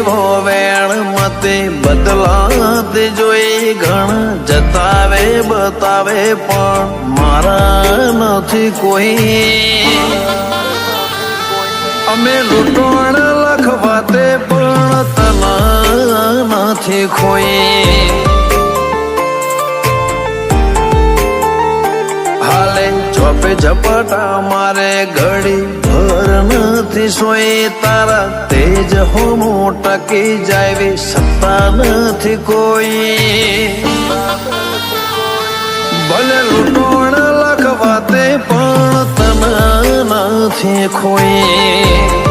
વેણ મતે બદલાતી જોઈ ઘણ જતાવે બતાવે પણ મારા નથી કોઈ અમે લૂંટણ લખવાતે પણ તના નથી ખોઈ હાલે ચોપે ઝપટા મારે ઘડી ભર નથી સોઈ તારા તેજ હોમો ટકી જાય સત્તા નથી કોઈ ભલે લૂંટણ લખવાતે પણ તના નથી ખોઈ